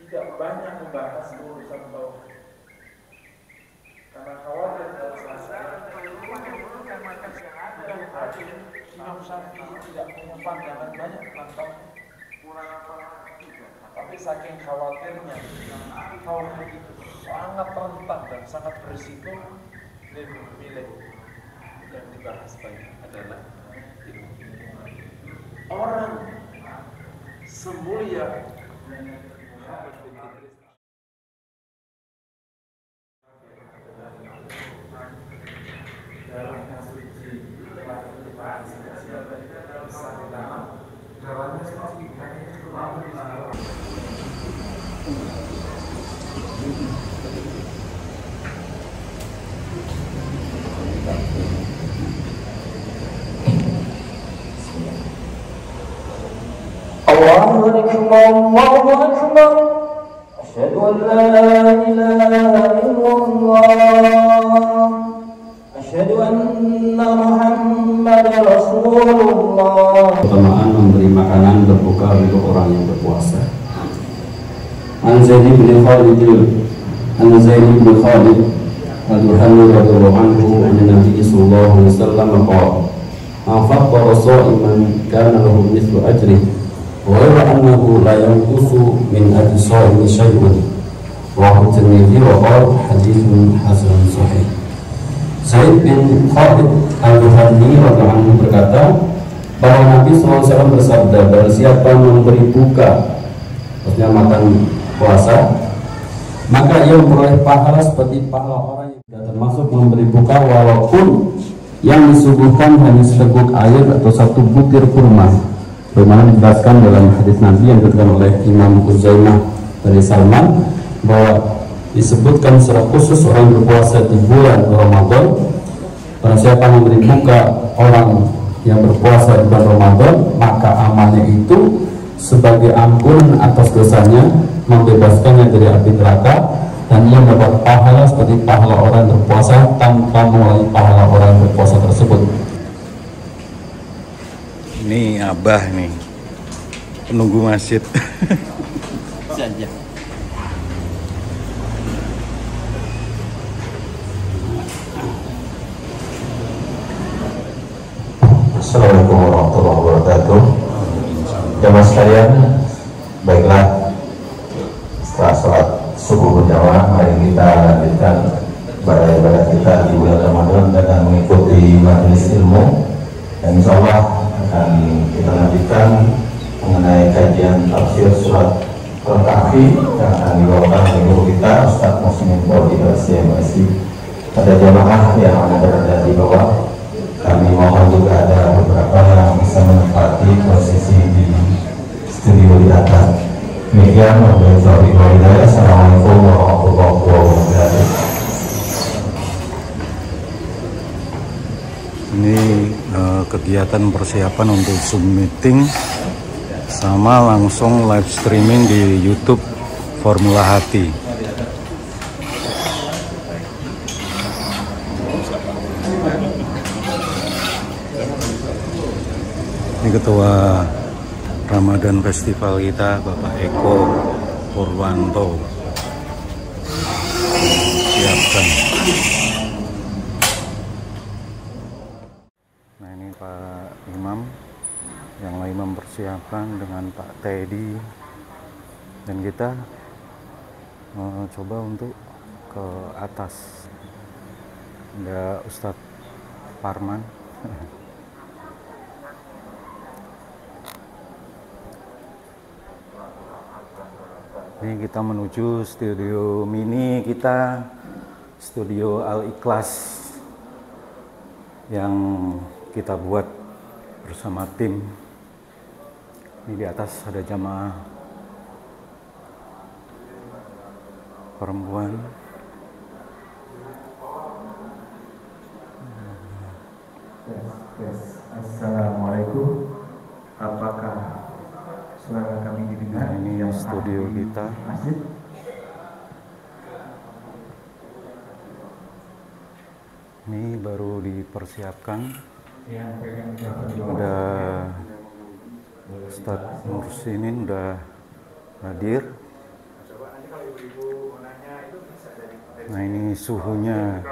tidak banyak membahas urusan tauhid. Karena khawatir kalau selesai Imam Syafi'i tidak punya pandangan banyak tentang tauhid. Tapi saking khawatirnya tauhid itu sangat rentan dan sangat berisiko, dia memilih yang dibahas banyak adalah orang semulia Muhammad bin Idris. Dalam suci Allahu Akbar, Allahu Akbar. Asyhadu an la ilaha illallah. Asyhadu anna Muhammadar Rasulullah. Keutamaan memberi makanan berbuka untuk orang yang berpuasa. An Zaid bin Khalid al-Juhani radhiyallahu anhu anna Nabi sallallahu alaihi wasallam qala: "Afattara sha'iman kana lahu mithlu ajrihi wa ghayra annahu la yanqusu min ajri sha'imi shay'un." Rawahu Tirmidzi wa qala haditsun hasanun sahih. Zaid bin Khalid al-Juhani radhiyallahu anhu berkata bahwa Nabi SAW bersabda, barang siapa memberi buka, maksudnya makan puasa, maka ia memperoleh pahala seperti pahala orang yang tidak termasuk memberi buka walaupun yang disuguhkan hanya seteguk air atau satu butir kurma. Bagaimana dijelaskan dalam hadis Nabi yang dikatakan oleh Imam Uzaimah dari Salman bahwa disebutkan secara khusus orang berpuasa di bulan Ramadan. Barang siapa memberi buka orang yang berpuasa di bulan Ramadan, maka amalnya itu sebagai ampunan atas dosanya, membebaskannya dari api neraka, dan ia mendapat pahala seperti pahala orang berpuasa tanpa melalui pahala orang berpuasa tersebut. Ini Abah nih, penunggu masjid. Saja. Assalamualaikum warahmatullahi wabarakatuh. Jamaah sekalian, baiklah, setelah sholat subuh berjamaah, mari kita lanjutkan ibadah kita di bulan Ramadan dengan mengikuti majelis ilmu, dan insya Allah akan kita lanjutkan mengenai kajian tafsir surat Al-Kahfi yang akan dibawakan oleh guru kita Ustaz Muslimin Bodi LCMSI. Pada jamaah yang berada di bawah, kami mohon juga ada beberapa yang bisa menempati posisi di studio di atas. Demikian, Assalamualaikum warahmatullahi wabarakatuh. Ini kegiatan persiapan untuk Zoom meeting sama langsung live streaming di YouTube Formula Hati. Ini Ketua Ramadan Festival kita, Bapak Eko Purwanto. Siapkan. Nah, ini Pak Imam yang lagi mempersiapkan dengan Pak Teddy, dan kita coba untuk ke atas. Ada Ustadz Parman. Ini kita menuju studio mini kita, studio Al-Ikhlas yang kita buat bersama tim. Ini di atas ada jamaah perempuan. Assalamualaikum. Apakah suara kami didengar? Nah, ini studio kita. Masjid. Ini baru dipersiapkan. Ada Ustadz Nursinin udah hadir. Nah ini suhunya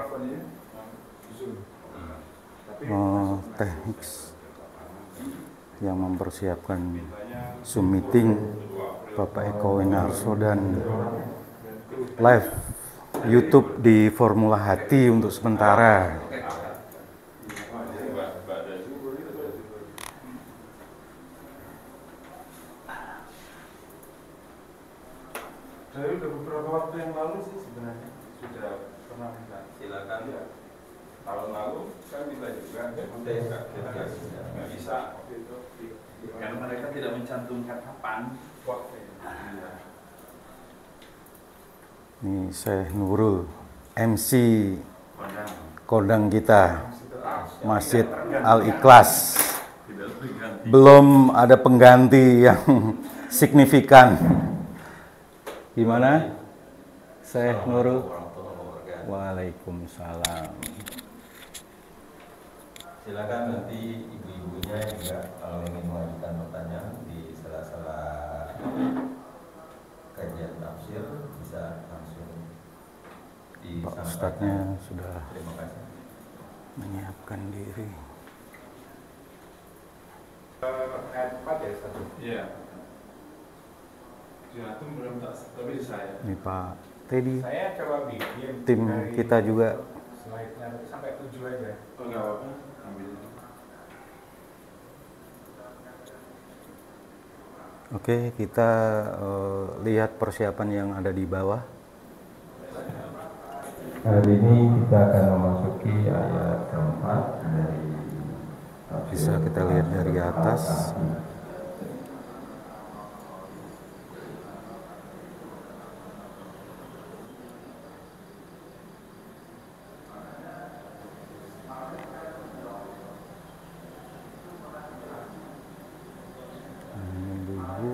teknik yang mempersiapkan Zoom meeting Bapak Eko Winarso dan live YouTube di Formula Hati untuk sementara. Dari udah beberapa waktu yang lalu sih sebenarnya sudah pernah minta. Silakan ya. Tahun lalu kan bisa juga, kita nggak bisa. Karena mereka tidak mencantumkan kapan. Ini Syekh Nurul, MC kondang kita, Masjid Al-Ikhlas. Belum ada pengganti yang signifikan. Gimana? Syekh Nurul? Waalaikumsalam. Silakan nanti ibu-ibunya juga kalau ingin mengajukan pertanyaan di sela-sela kajian tafsir bisa langsung Pak Ustadznya sudah Terima kasih. menyiapkan diri. Ayat 4 ya satu. Iya. Itu belum tak, tapi saya. Ini Pak Teddy, Saya coba bikin tim dari kita juga. slide-nya tapi sampai 7 aja. Oh enggak apa-apa, ambil. Oke, kita lihat persiapan yang ada di bawah. Hari ini kita akan memasuki ayat keempat dari tafsir. Bisa kita lihat dari atas. Ini dulu.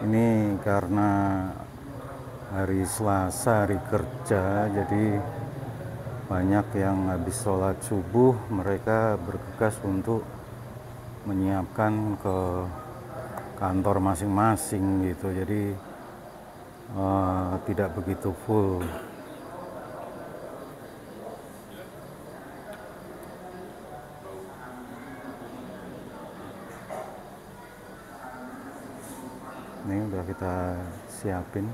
Ini karena hari Selasa, hari kerja, jadi banyak yang habis sholat subuh mereka bergegas untuk menyiapkan ke kantor masing-masing gitu, jadi tidak begitu full. Ini udah kita siapin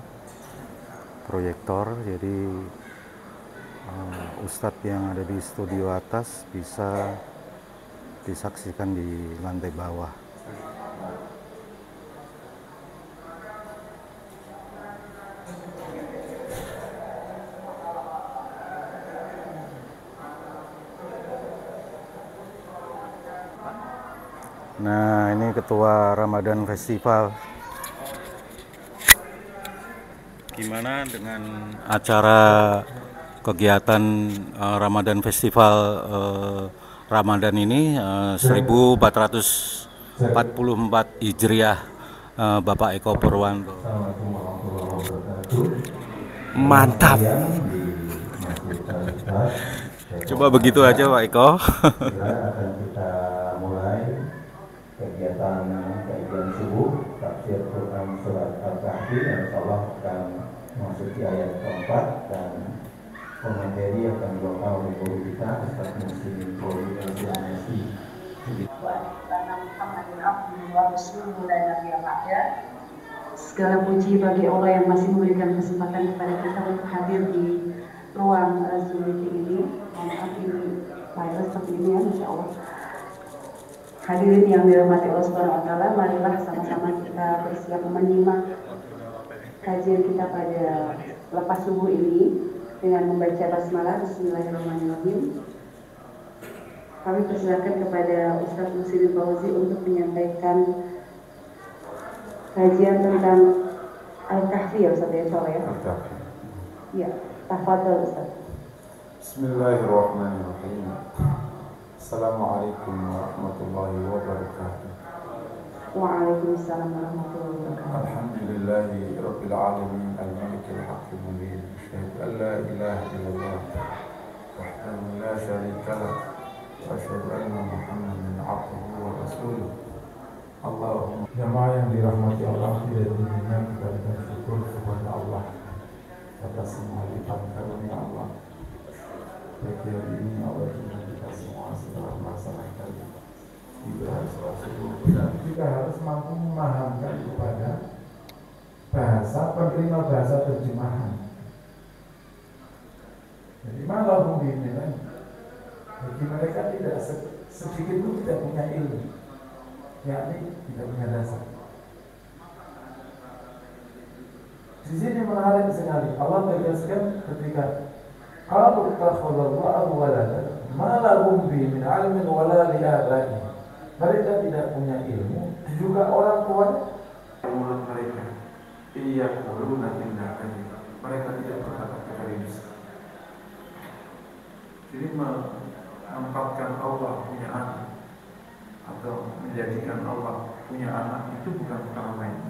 proyektor, jadi Ustadz yang ada di studio atas bisa disaksikan di lantai bawah. Nah, ini Ketua Ramadan Festival. Gimana dengan acara kegiatan Ramadan Festival Ramadan ini 1444 Hijriah Bapak Eko Purwanto. Mantap. Coba begitu aja Pak Eko. Akan kita mulai kegiatan kajian subuh tafsir Quran surat Al-Kahfi yang insyaallah akan memasuki ayat keempat, dan pemateri akan dibawa oleh guru kita Ustaz Muslimin Koordinasi Amnesti. Segala puji bagi Allah yang masih memberikan kesempatan kepada kita untuk hadir di ruang Zoom meeting ini. Maaf ini virus seperti ini ya, Insya Allah. Hadirin yang dirahmati Allah Subhanahu wa Ta'ala, marilah sama-sama kita bersiap menyimak kajian kita pada lepas subuh ini dengan membaca basmalah Bismillahirrahmanirrahim. Kami persilakan kepada Ustaz Muslim Fauzi untuk menyampaikan kajian tentang Al-Kahfi ya Ustaz ya, ya. Al-Kahfi. Ya, tafadhol Ustaz. Bismillahirrahmanirrahim. Assalamualaikum warahmatullahi wabarakatuh. Waalaikumsalam warahmatullahi wabarakatuh. Alhamdulillahi rabbil alamin al-malikil haqqil mubin. Asyhadu an la ilaha illallah wahdahu la syarika lah wa asyhadu anna Muhammadan abduhu wa rasuluh. Allahumma jamaah yang dirahmati Allah, tidak dunia kita bersyukur kepada Allah atas semua lipat karunia Allah. Bagi hari ini Allah juga kita semua setelah melaksanakan ibadah sholat subuh, dan kita harus mampu memahamkan kepada bahasa penerima bahasa terjemahan. Jadi malah pembinaan bagi mereka tidak sedikit pun tidak punya ilmu, yakni tidak punya dasar. Di sini menarik sekali. Allah tegaskan ketika qalu takhadallahu walada ma lahum bi min ilmin wala li abaihim. Mereka tidak punya ilmu, juga orang tua mulut mereka. Iya quluna inna kadhib. Mereka tidak berkata kepada dusta. Jadi menempatkan Allah punya anak atau menjadikan Allah punya anak itu bukan perkara main.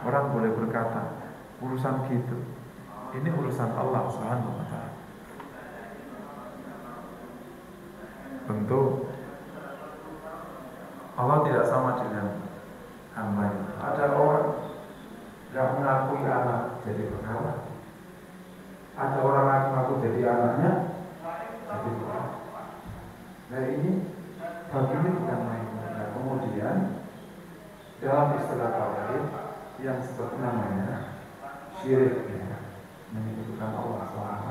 Orang boleh berkata urusan gitu, ini urusan Allah Subhanahu wa ta'ala. Tentu Allah tidak sama dengan hamba-Nya. Ada orang yang mengakui anak jadi perkara, ada orang yang mengaku jadi anaknya jadi perkara. Nah ini baginya bukan main. Nah kemudian dalam istilah tauhid yang seperti namanya syirik, ya, menyebutkan Allah SWT.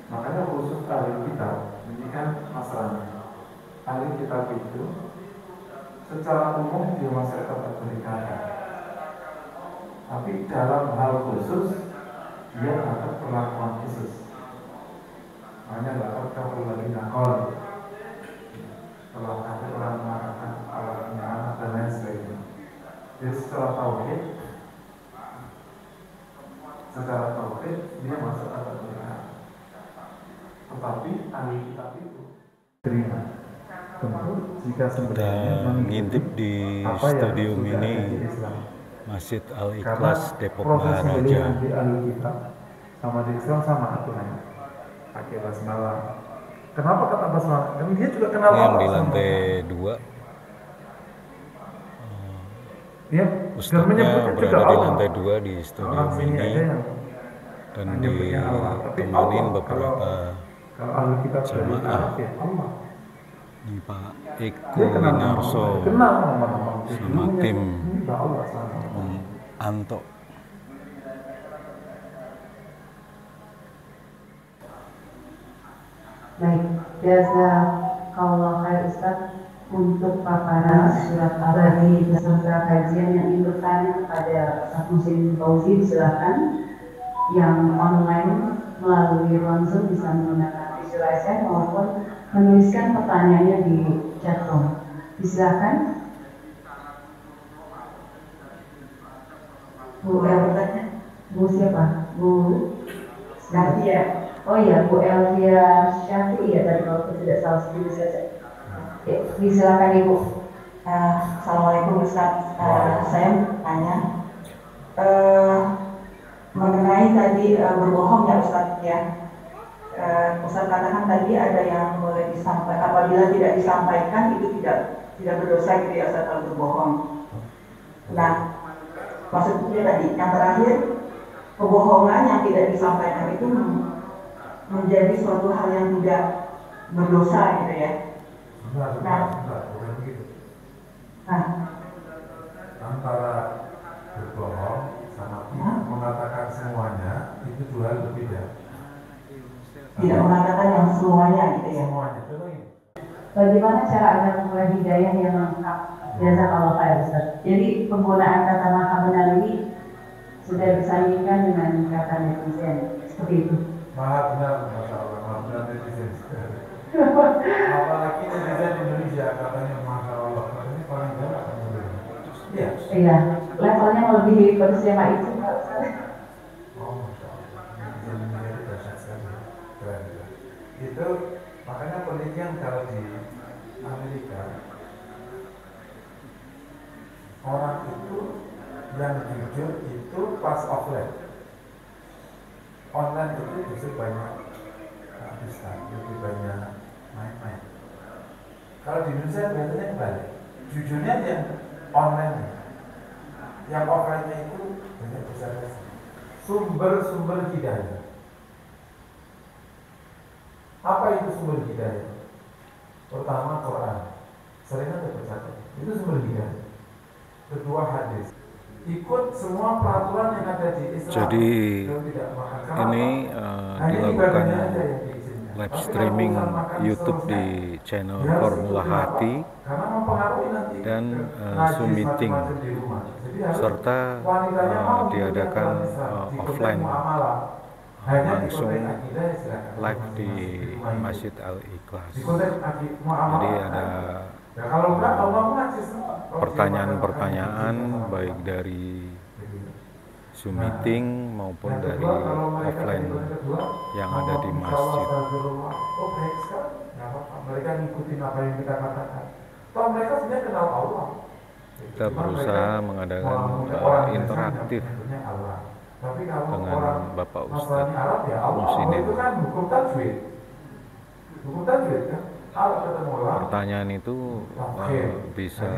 Makanya khusus ahli kitab, ini kan masalahnya. Ahli kitab itu secara umum dia masyarakat beribadah, tapi dalam hal khusus dia dapat perlakuan khusus. Makanya dapat kalau lagi nakal, kalau ada orang mengatakan Allah punya anak dan lain sebagainya. Jadi secara tauhid dia masuk atas beribadah. Tetapi ahli kitab itu terima. Tentu jika sebenarnya ngintip di stadium ini Masjid Al-Ikhlas Depok Maharaja. Di ahli kitab sama di Islam sama aturannya. Pakai basmalah. Kenapa kata basmalah? Dan dia juga kenal yang di lantai 2. Ya, Ustadznya berada di lantai 2 di stadium ini dan ditemenin beberapa jamaah. Ini Pak Eko Winarso sama tim Om Anto. Baik, jazakallah khair Ustaz untuk paparan surat Al-Baqarah beserta kajian yang ingin bertanya kepada Ustaz Muslim Fauzi, silakan. Yang online melalui ruang Zoom bisa menggunakan visualisasi maupun menuliskan pertanyaannya di chat room. Silakan. Bu Elvia, Bu siapa? Bu Syafi'iyah. Oh iya, Bu Elvia Syafi'iyah tadi kalau tidak salah sebut saja. Silakan Ibu. Assalamualaikum Ustaz. Saya tanya mengenai tadi berbohong ya Ustaz ya. Ustaz katakan tadi ada yang boleh disampaikan, apabila tidak disampaikan itu tidak berdosa gitu ya Ustaz kalau berbohong. Nah, maksudnya tadi yang terakhir, kebohongan yang tidak disampaikan itu menjadi suatu hal yang tidak berdosa gitu ya. bukan begitu. Antara berbohong sama mengatakan semuanya itu dua hal berbeda. Tidak mengatakan yang semuanya gitu ya. Semuanya. Bagaimana cara agar memulai hidayah yang lengkap? Jazakallah khair Ustaz. Jadi penggunaan kata maha benar ini sudah disandingkan dengan kata netizen, seperti itu. Maha benar, masya Allah, maha benar netizen. Apalagi netizen Indonesia katanya masya Allah, katanya paling galak. Iya. Iya, levelnya melebihi bersama itu. Oh, masya Allah, netizen Indonesia itu dahsyat sekali. Keren. Itu makanya penelitian kalau di Amerika orang itu yang jujur itu pas offline. Online itu justru banyak bisa lebih banyak main-main. Kalau di Indonesia biasanya balik. Jujurnya yang online, yang offline-nya itu banyak besar. Sumber hidayah. Apa itu sumber hidayah? Pertama Quran. Sering ada bercatat. Itu sumber hidayah. Kedua hadis. Ikut semua peraturan yang ada di Islam. Jadi ini dilakukan live streaming YouTube di channel Formula Hati dan Zoom meeting serta diadakan offline langsung live di Masjid Al-Ikhlas. Jadi ada pertanyaan-pertanyaan baik dari Zoom meeting maupun dari offline yang ada di masjid. Mereka ngikutin apa yang kita katakan. Toh mereka sebenarnya kenal Allah. Kita berusaha mengadakan interaktif dengan Bapak Ustadz Musinin. Itu kan hukum tajwid. Hukum tajwid kan. Pertanyaan itu bisa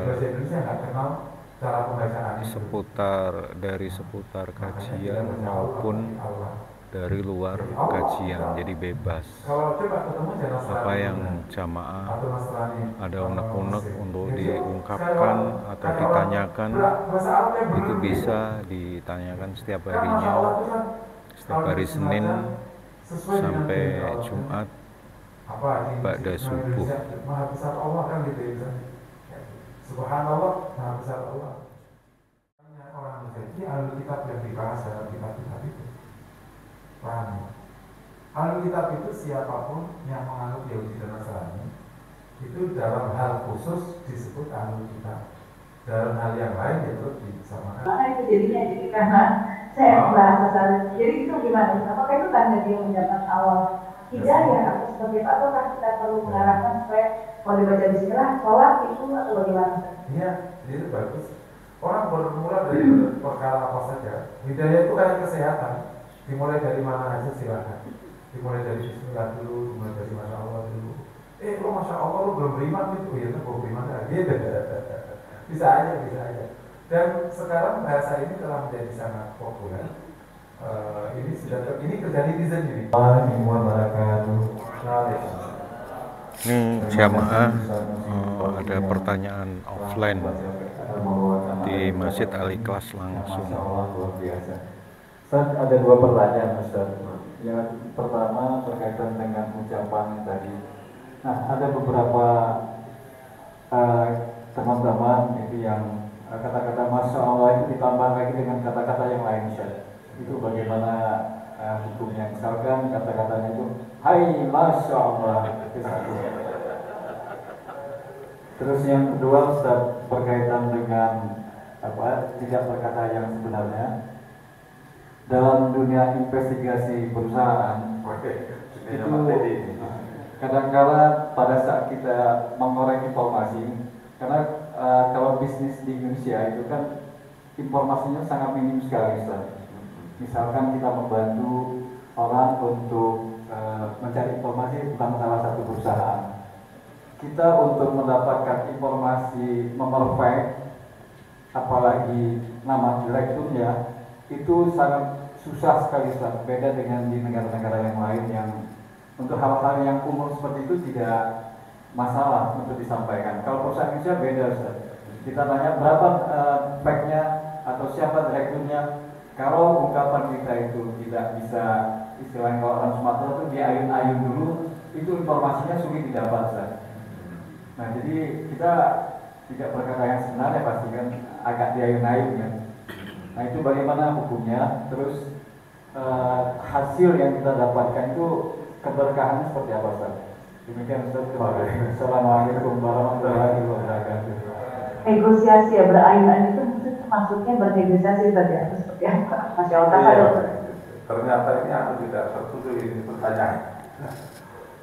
seputar kajian maupun dari luar kajian, jadi bebas. Apa yang jamaah ada unek-unek untuk diungkapkan atau ditanyakan, itu bisa ditanyakan setiap harinya, setiap hari Senin sampai Jumat pada subuh. Maha besar Allah kan gitu ya. Subhanallah, maha besar Allah. Orang menjadi ahli kitab yang dibahas dalam kitab-kitab itu. Paham? Ahli kitab itu siapapun yang menganut Yahudi dan Nasrani itu dalam hal khusus disebut ahli kitab. Dalam hal yang lain itu disamakan. Maka itu jadinya jadi karena saya bahas masalah. Jadi itu gimana? Apakah itu tanda dia mendapat awal hidayah atau seperti apa? Ataukah kita perlu mengarahkan supaya kalau dibaca bismillah sholat itu atau bagaimana? Iya, itu bagus. Orang bermula dari perkara apa saja. Hidayah itu kayak kesehatan. Dimulai dari mana aja silakan. Dimulai dari bismillah dulu, dimulai dari masya Allah dulu. Lo masya Allah lo belum beriman itu ya, lo belum beriman lagi. Bisa aja. Dan sekarang bahasa ini telah menjadi sangat populer. Ini kerja netizen ini. Ini jamaah ada pertanyaan offline di Masjid Al-Ikhlas langsung. Ustaz, ada dua pertanyaan Ustaz. Yang pertama berkaitan dengan ucapan tadi. Nah, ada beberapa teman-teman itu yang kata-kata Masya Allah itu ditambah lagi dengan kata-kata yang lain Ustaz. Itu bagaimana hukumnya? Misalkan kata-katanya itu Hai Masya Allah. Terus yang kedua Ustaz, berkaitan dengan tidak berkata yang sebenarnya dalam dunia investigasi perusahaan itu kadang-kala pada saat kita mengorek informasi, karena kalau bisnis di Indonesia itu kan informasinya sangat minim sekali Ustaz. Misalkan kita membantu orang untuk mencari informasi tentang salah satu perusahaan, kita untuk mendapatkan informasi nomor fact, apalagi nama direkturnya, itu sangat susah sekali Ustaz. Beda dengan di negara-negara yang lain yang untuk hal-hal yang umum seperti itu tidak masalah untuk disampaikan. Kalau perusahaan Indonesia beda Ustaz. Kita tanya berapa fact-nya atau siapa direkturnya. Kalau ungkapan kita itu tidak bisa, istilahnya kalau orang Sumatera itu diayun-ayun dulu, itu informasinya sulit didapat Ustaz. Nah, jadi kita tidak berkata yang sebenarnya pasti kan agak diayun-ayun kan. Nah, itu bagaimana hukumnya? Terus hasil yang kita dapatkan itu keberkahannya seperti apa, Ustaz? Demikian, Ustaz. Assalamualaikum warahmatullahi wabarakatuh. Negosiasi ya, berayun-ayun itu maksudnya bernegosiasi tadi atau seperti apa? Masya Allah. Iya, ternyata ini aku tidak tertutup ini pertanyaan.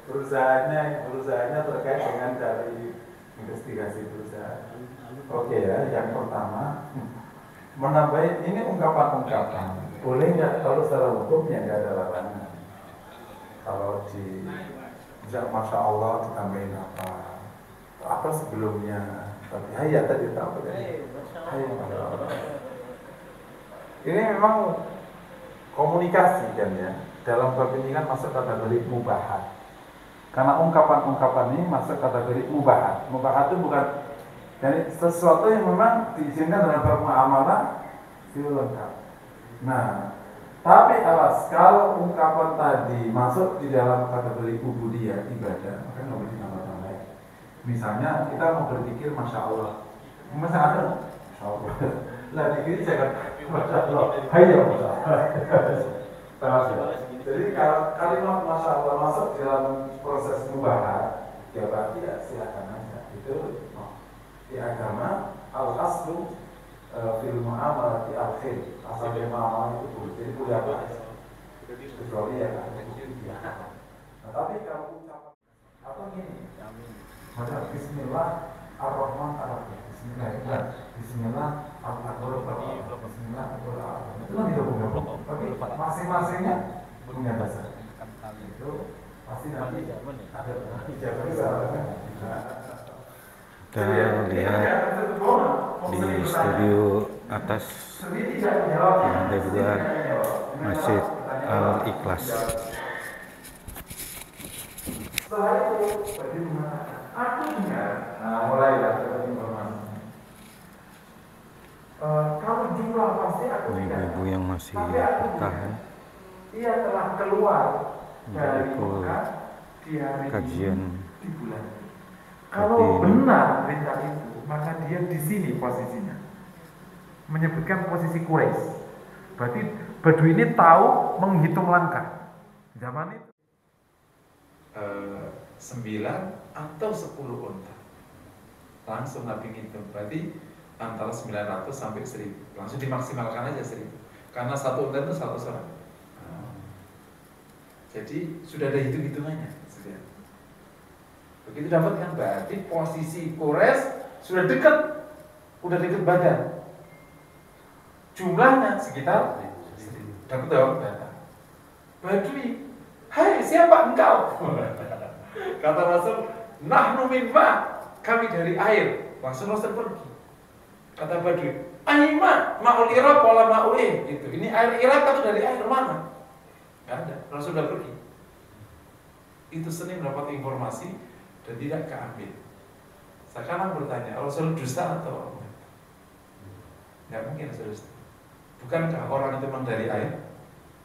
Perusahaannya terkait dengan dari investigasi perusahaan. Oke ya, yang pertama menambah ini ungkapan-ungkapan. Boleh nggak kalau secara hukumnya nggak ada larangan. Kalau di misal Masya Allah ditambahin apa sebelumnya, tapi hayat tadi apa tadi? Hayat Masya Allah. Ini memang komunikasi kan ya. Dalam bab ini kan masuk kategori mubahat. Karena ungkapan-ungkapan ini masuk kategori mubahat. Mubahat itu bukan jadi sesuatu yang memang diizinkan dalam bab muamalah itu lengkap. Nah, tapi awas kalau ungkapan tadi masuk di dalam kategori ubudiyah ibadah, maka nggak boleh ditambah-tambah. Misalnya kita mau berpikir Masya Allah, Masya Allah, lah dikit jangan Masya Allah, hayo Masya Allah. Jadi kalau kalimat Masya Allah masuk dalam proses mubahat, ya berarti ya silakan aja. Itu di agama al-aslu fil muamalah di akhir asal muamalah itu boleh, jadi boleh apa aja. Kecuali ya kan. Nah, tapi kalau ucapan atau gini, ada Bismillah ar-Rahman ar-Rahim, Bismillah, Bismillah ar-Rahman, Bismillah ar-Rahman. Itu kan tidak boleh. Tapi masing-masingnya punya dasar. Itu pasti nanti ada ijazah. Kita lihat di studio atas lantai 2 Masjid Al-Ikhlas. Setelah itu bagaimana? Aku dengar, nah mulai lah informasi. Kalau jumlah pasti aku dengar. Ibu-ibu yang masih bertahan. Ia telah keluar dari Mekah di hari kajian di bulan. Kalau benar berita itu, maka dia di sini posisinya. Menyebutkan posisi Quraisy. Berarti Badui ini tahu menghitung langkah. Zaman itu 9 atau 10 unta. Langsung Nabi ngitung. Berarti antara 900 sampai 1000. Langsung dimaksimalkan aja 1000. Karena satu unta itu 100 orang. Jadi sudah ada hitung-hitungannya. Begitu dapat kan berarti posisi Quraisy sudah dekat badan. Jumlahnya sekitar dapat dong data. Badui, hai siapa engkau? Kata Rasul, nahnu min ma, kami dari air. Langsung Rasul pergi. Kata Badui, aima ma'ul Irak wala ma'ul gitu. Ini air Irak atau dari air mana? Gak ada. Rasul sudah pergi. Itu Senin mendapat informasi dan tidak keambil. Sekarang bertanya, Rasul dusta atau apa? Tidak mungkin Rasul dusta. Bukankah orang itu memang dari air?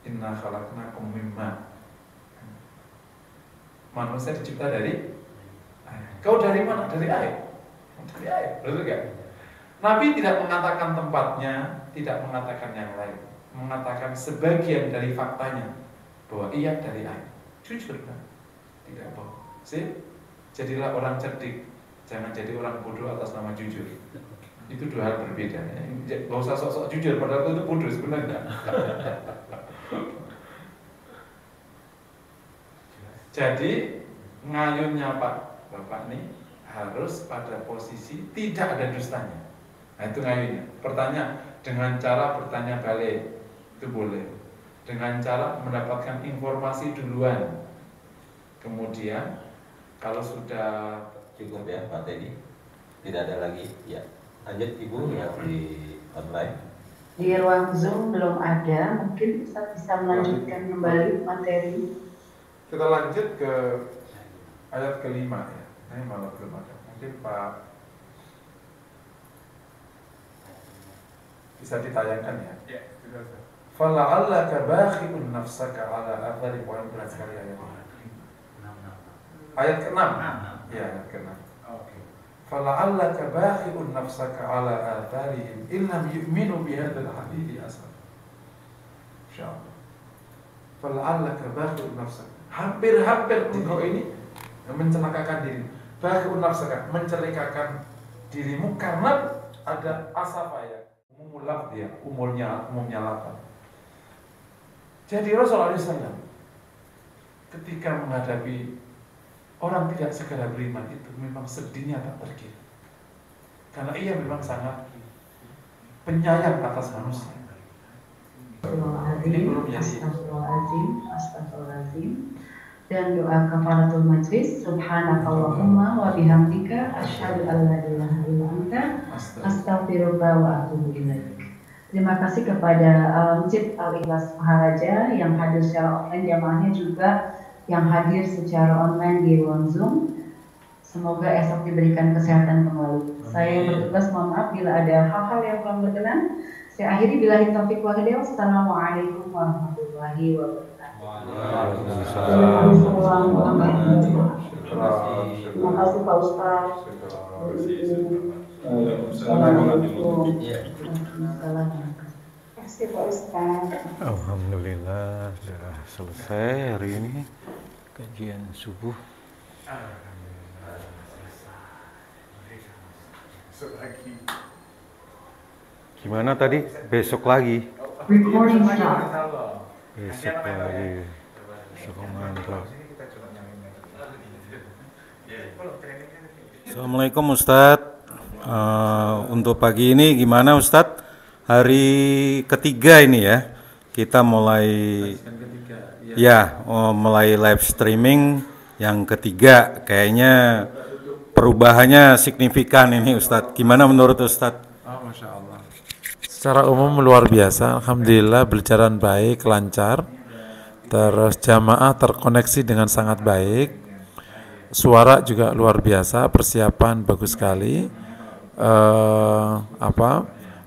Inna khalaqnakum mimma. Manusia dicipta dari air. Kau dari mana? Dari air. Dari air, betul gak? Nabi tidak mengatakan tempatnya, tidak mengatakan yang lain, mengatakan sebagian dari faktanya bahwa ia dari air. Jujur kan? Tidak bohong. Sip? Jadilah orang cerdik, jangan jadi orang bodoh atas nama jujur. Itu dua hal berbeda. Gak usah sok-sok jujur, padahal itu bodoh sebenarnya. Jadi ngayunnya Bapak nih harus pada posisi tidak ada dustanya. Nah itu ngayunnya. Pertanyaan dengan cara bertanya balik itu boleh. Dengan cara mendapatkan informasi duluan. Kemudian kalau sudah cukup ya Pak Teddy, tidak ada lagi ya. Lanjut Ibu yang di online. Di ruang Zoom belum ada, mungkin Ustaz bisa melanjutkan kembali materi. Kita lanjut ke ayat kelima ya. Ini malah belum ada. Mungkin Pak bisa ditayangkan ya. Ya, sudah. Fala'allaka bakhi'un nafsaka ala athari wa berat sekali ayat. Ayat ke-6. Ya, ayat ke-6. Oke. fala'allaka bakhi'un nafsaka ala atharihim illam yu'minu bihadzal hadithi asal. Insyaallah. Fala'allaka bakhi'un nafsaka. Hampir-hampir engkau ini mencelakakan diri. Bakhi'un nafsaka, mencelakakan dirimu karena ada asafa ya. Umumul lafzi ya, umumnya lafaz. Jadi Rasulullah SAW ketika menghadapi orang tidak segera beriman itu memang sedihnya tak terkira. Karena ia memang sangat penyayang atas manusia. Astagfirullahaladzim. Dan doa kafaratul majlis, subhanakallahumma wa bihamdika asyhadu an la ilaha illa anta astaghfiruka wa atubu ilaik. Terima kasih kepada Masjid Al-Ikhlas Maharaja yang hadir secara online, jamaahnya juga yang hadir secara online di ruang Zoom. Semoga esok diberikan kesehatan kembali. Saya bertugas, mohon maaf bila ada hal-hal yang kurang berkenan. Saya akhiri billahi taufiq wal hidayah. Wassalamualaikum warahmatullahi wabarakatuh. Terima kasih Pak Ustaz. Alhamdulillah sudah selesai hari ini kajian subuh. Gimana tadi? Besok lagi. Besok lagi. Besok mantap. Assalamualaikum Ustadz. Untuk pagi ini gimana Ustadz? Hari ketiga ini ya. Kita mulai mulai live streaming yang ketiga. Kayaknya perubahannya signifikan ini Ustadz. Gimana menurut Ustadz? Masya Allah. Secara umum luar biasa, alhamdulillah berjalan baik, lancar. Terus jamaah terkoneksi dengan sangat baik. Suara juga luar biasa, persiapan bagus sekali.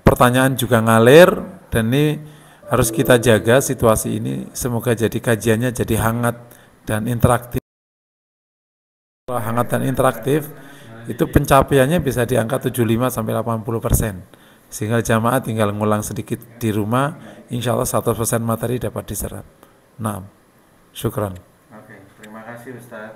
Pertanyaan juga ngalir, dan ini harus kita jaga situasi ini. Semoga jadi kajiannya jadi hangat dan interaktif. Hangat dan interaktif itu pencapaiannya bisa di angka 75-80%. Sehingga jamaah tinggal ngulang sedikit di rumah, insya Allah 100% materi dapat diserap. Nah, syukran. Oke, terima kasih Ustaz.